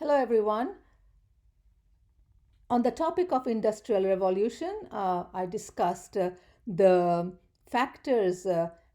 Hello, everyone. On the topic of industrial revolution, I discussed the factors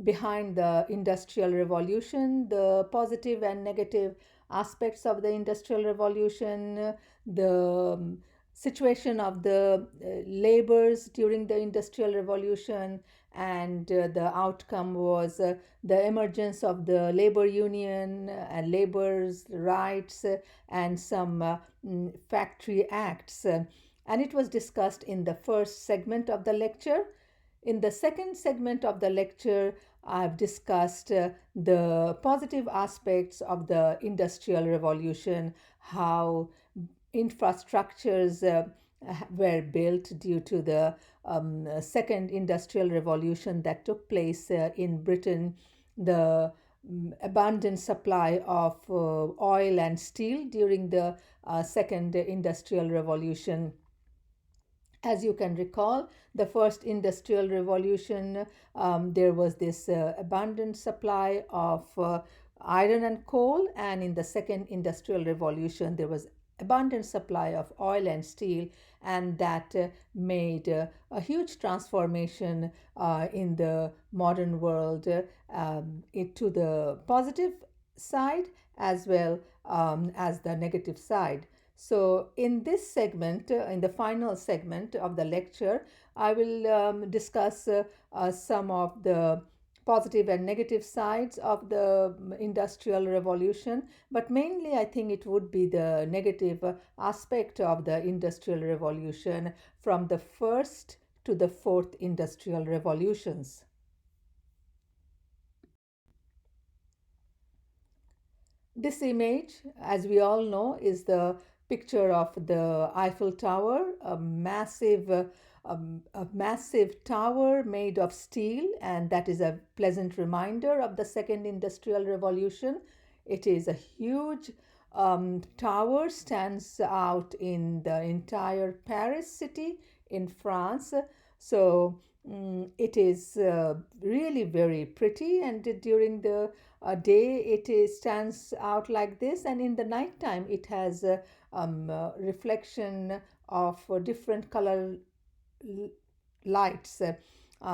behind the industrial revolution, the positive and negative aspects of the industrial revolution, the situation of the labors during the industrial revolution, and the outcome was the emergence of the labor union and labor's rights and some factory acts. And it was discussed in the first segment of the lecture. In the second segment of the lecture, I've discussed the positive aspects of the Industrial Revolution, how infrastructures were built due to the second industrial revolution that took place in Britain, the abundant supply of oil and steel during the second industrial revolution. As you can recall, the first industrial revolution, there was this abundant supply of iron and coal, and in the second industrial revolution, there was abundant supply of oil and steel, and that made a huge transformation in the modern world to the positive side as well as the negative side. So, in this segment, in the final segment of the lecture, I will discuss some of the positive and negative sides of the industrial revolution, but mainly I think it would be the negative aspect of the industrial revolution from the first to the fourth industrial revolutions. This image, as we all know, is the picture of the Eiffel Tower, a massive tower made of steel, and that is a pleasant reminder of the second industrial revolution. It is a huge tower, stands out in the entire Paris city in France. So it is really very pretty, and during the day stands out like this, and in the nighttime it has a reflection of different color lights.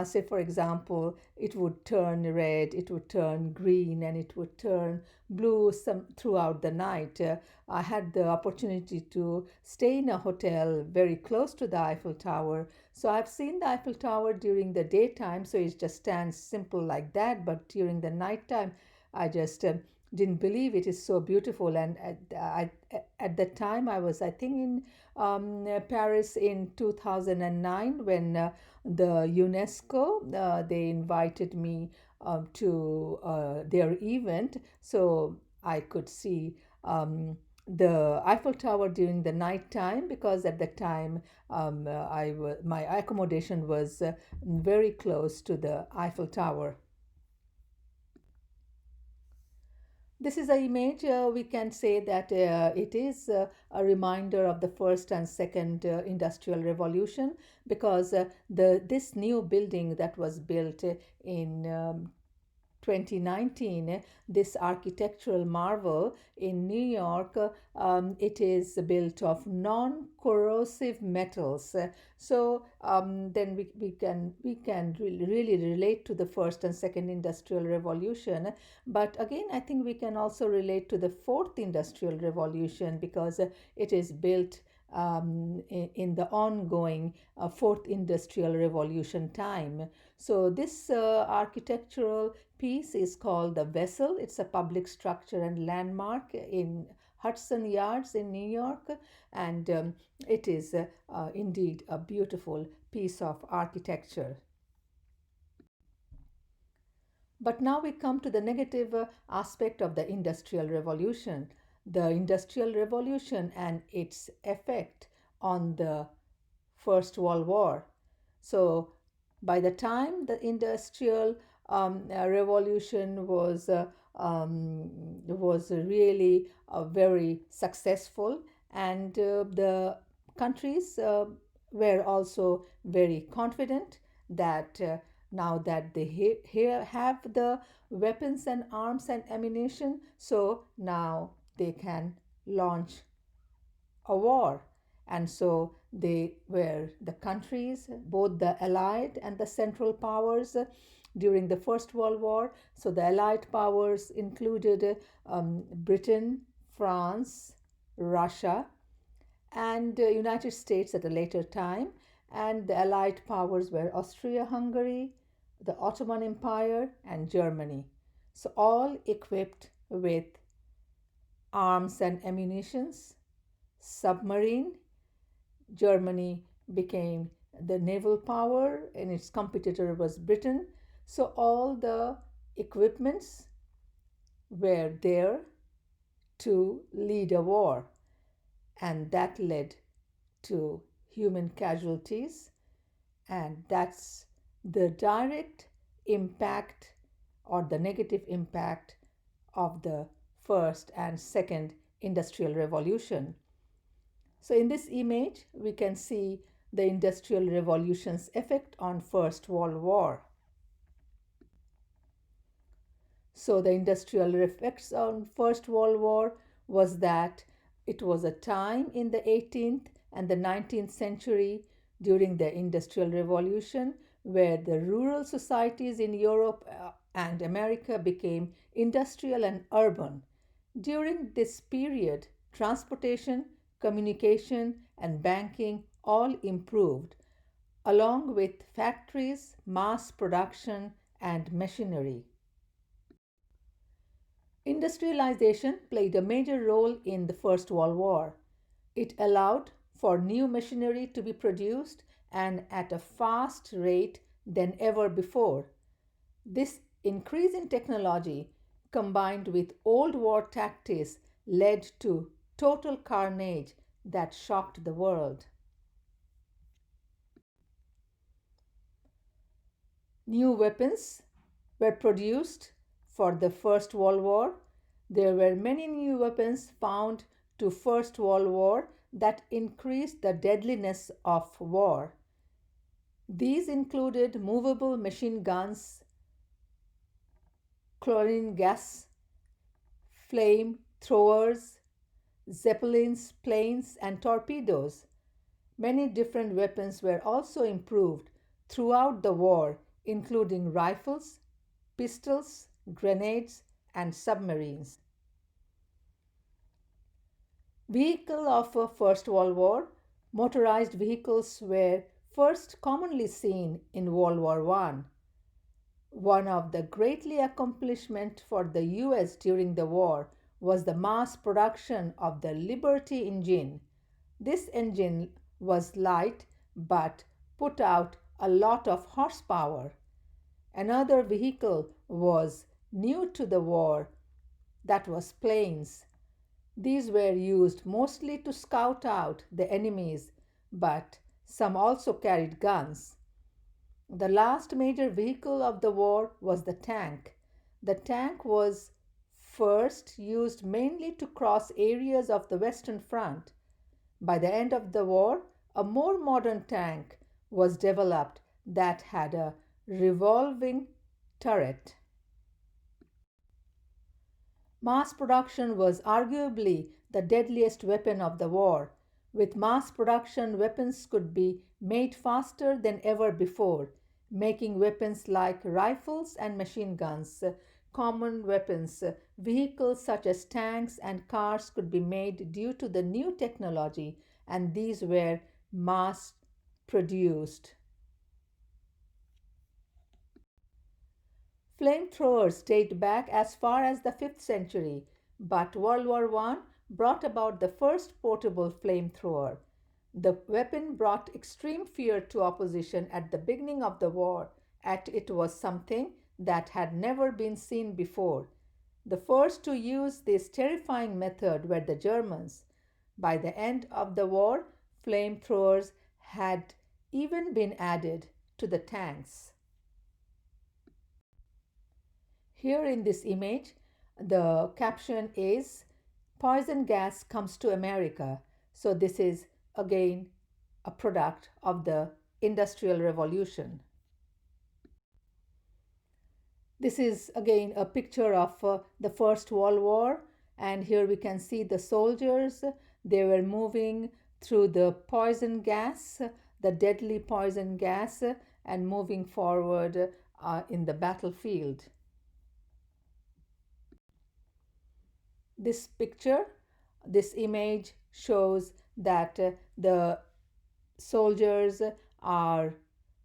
Say, for example, it would turn red, it would turn green, and it would turn blue throughout the night. I had the opportunity to stay in a hotel very close to the Eiffel Tower. So I've seen the Eiffel Tower during the daytime, so it just stands simple like that. But during the nighttime, I just didn't believe it is so beautiful. And at that time, I was, I think, in Paris in 2009 when the UNESCO they invited me to their event, so I could see the Eiffel Tower during the night time, because at the time my accommodation was very close to the Eiffel Tower. This is an image. We can say that it is a reminder of the first and second industrial revolution, because the this new building that was built in 2019, this architectural marvel in New York, it is built of non-corrosive metals. So then we can really relate to the first and second industrial revolution. But again, I think we can also relate to the fourth industrial revolution, because it is built in the ongoing fourth industrial revolution time. So this architectural piece is called the Vessel. It's a public structure and landmark in Hudson Yards in New York, and it is indeed a beautiful piece of architecture. But now we come to the negative aspect of the Industrial Revolution. The Industrial Revolution and its effect on the First World War. So, by the time the Industrial Revolution was really very successful, and the countries were also very confident that now that they have the weapons and arms and ammunition, so now they can launch a war. And so they were the countries, both the Allied and the Central Powers during the First World War. So the Allied powers included Britain, France, Russia, and United States at a later time. And the Allied powers were Austria-Hungary, the Ottoman Empire, and Germany. So all equipped with arms and ammunitions, submarine. Germany became the naval power, and its competitor was Britain. So all the equipments were there to lead a war, and that led to human casualties, and that's the direct impact or the negative impact of the first and second industrial revolution. So in this image we can see the industrial revolution's effect on First World War. So the industrial effects on First World War was that it was a time in the 18th and the 19th century during the Industrial Revolution where the rural societies in Europe and America became industrial and urban. During this period, transportation, communication, and banking all improved, along with factories, mass production, and machinery. Industrialization played a major role in the First World War. It allowed for new machinery to be produced and at a fast rate than ever before. This increase in technology, combined with old war tactics, led to total carnage that shocked the world. New weapons were produced for the First World War. There were many new weapons found to First World War that increased the deadliness of war. These included movable machine guns, chlorine gas, flame throwers, zeppelins, planes, and torpedoes. Many different weapons were also improved throughout the war, including rifles, pistols, grenades, and submarines. Vehicle of First World War. Motorized vehicles were first commonly seen in World War I. One of the greatly accomplishment for the US during the war was the mass production of the Liberty engine. This engine was light but put out a lot of horsepower. Another vehicle was new to the war, that was planes. These were used mostly to scout out the enemies, but some also carried guns. The last major vehicle of the war was the tank. The tank was first used mainly to cross areas of the Western Front. By the end of the war, a more modern tank was developed that had a revolving turret. Mass production was arguably the deadliest weapon of the war. With mass production, weapons could be made faster than ever before, making weapons like rifles and machine guns common weapons. Vehicles such as tanks and cars could be made due to the new technology, and these were mass produced. Flamethrowers date back as far as the 5th century, but World War I brought about the first portable flamethrower. The weapon brought extreme fear to opposition at the beginning of the war, as it was something that had never been seen before. The first to use this terrifying method were the Germans. By the end of the war, flamethrowers had even been added to the tanks. Here in this image, the caption is Poison gas comes to America. So this is again a product of the Industrial Revolution. This is again a picture of the First World War, and here we can see the soldiers. They were moving through the poison gas, the deadly poison gas, and moving forward in the battlefield. This picture, this image shows that the soldiers are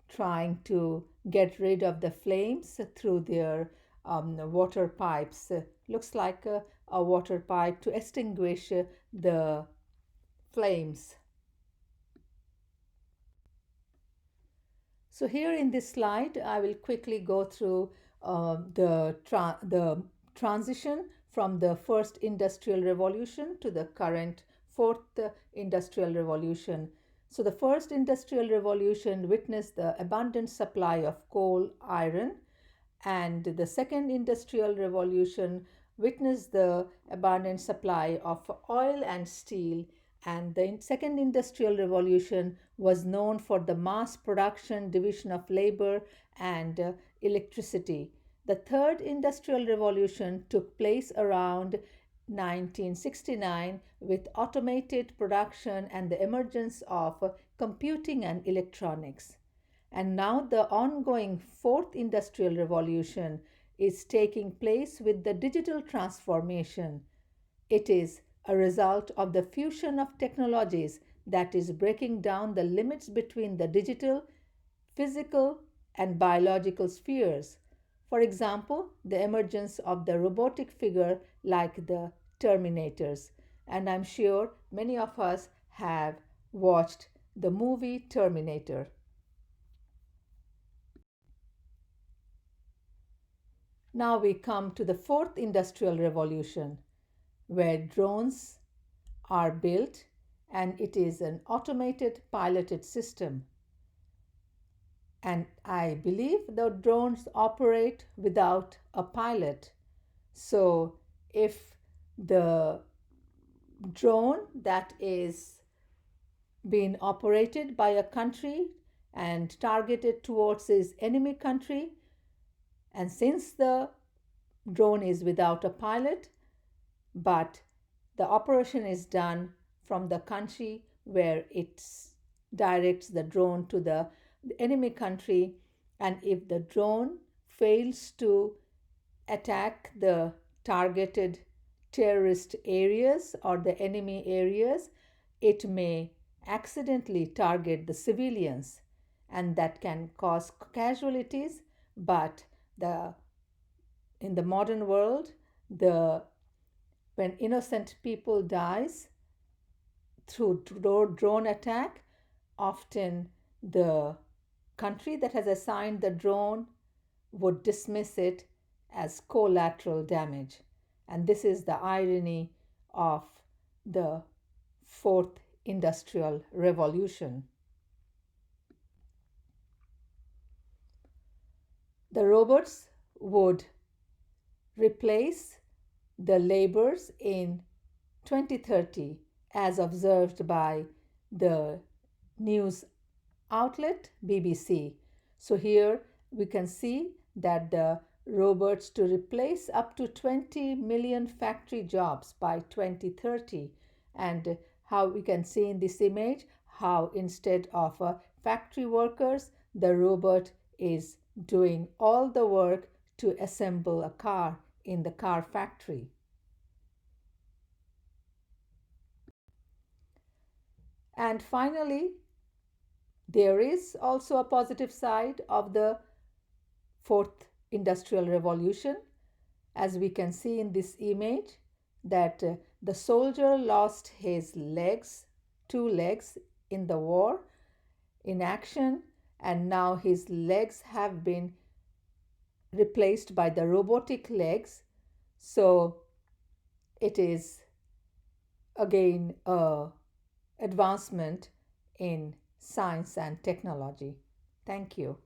trying to get rid of the flames through their water pipes. Looks like a water pipe to extinguish the flames. So here in this slide, I will quickly go through the transition from the first industrial revolution to the current fourth industrial revolution. So the first industrial revolution witnessed the abundant supply of coal, iron, and the second industrial revolution witnessed the abundant supply of oil and steel, and the second industrial revolution was known for the mass production, division of labor, and electricity. The third industrial revolution took place around 1969 with automated production and the emergence of computing and electronics. And now the ongoing fourth industrial revolution is taking place with the digital transformation. It is a result of the fusion of technologies that is breaking down the limits between the digital, physical, and biological spheres. For example, the emergence of the robotic figure like the Terminators. And I'm sure many of us have watched the movie Terminator. Now we come to the fourth industrial revolution, where drones are built and it is an automated piloted system. And I believe the drones operate without a pilot. So if the drone that is being operated by a country and targeted towards its enemy country, and since the drone is without a pilot, but the operation is done from the country where it directs the drone to the enemy country, and if the drone fails to attack the targeted terrorist areas or the enemy areas, it may accidentally target the civilians, and that can cause casualties. But in the modern world, when innocent people dies through drone attack, often the country that has assigned the drone would dismiss it as collateral damage. And this is the irony of the fourth industrial revolution. The robots would replace the labors in 2030 as observed by the news outlet BBC. So here we can see that the robots to replace up to 20 million factory jobs by 2030, and how we can see in this image how instead of factory workers, the robot is doing all the work to assemble a car in the car factory. And finally, there is also a positive side of the fourth industrial revolution, as we can see in this image that the soldier lost his legs, two legs in the war, in action, and now his legs have been replaced by the robotic legs. So it is again a advancement in science and technology. Thank you.